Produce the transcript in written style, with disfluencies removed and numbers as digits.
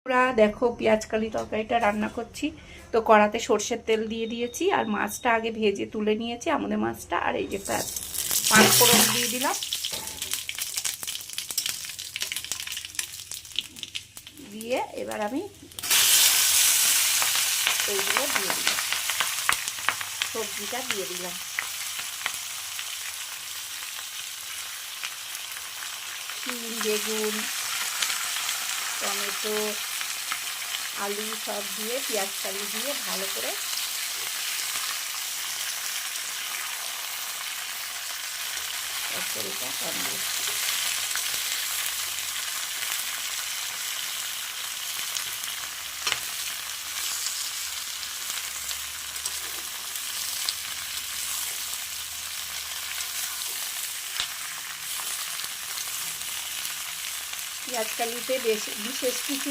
পুরা দেখো পেঁয়াজ কালি তরকারিটা রান্না করছি। তো কড়াতে সর্ষের তেল দিয়ে দিয়েছি আর মাছটা আগে ভেজে তুলে নিয়েছি, আমাদের মাছটা। আর এই যে পাঁচ ফোড়ন দিয়ে দিলাম, দিয়ে এবার আমি এইগুলো দিয়ে দিলাম, সবজিটা দিয়ে দিলাম। শিম, বেগুন, টমেটো, আলু সব দিয়ে পেঁয়াজ কালি দিয়ে ভালো করে তরকারিটা রান্না। পেঁয়াজ কালিতে বিশেষ কিছু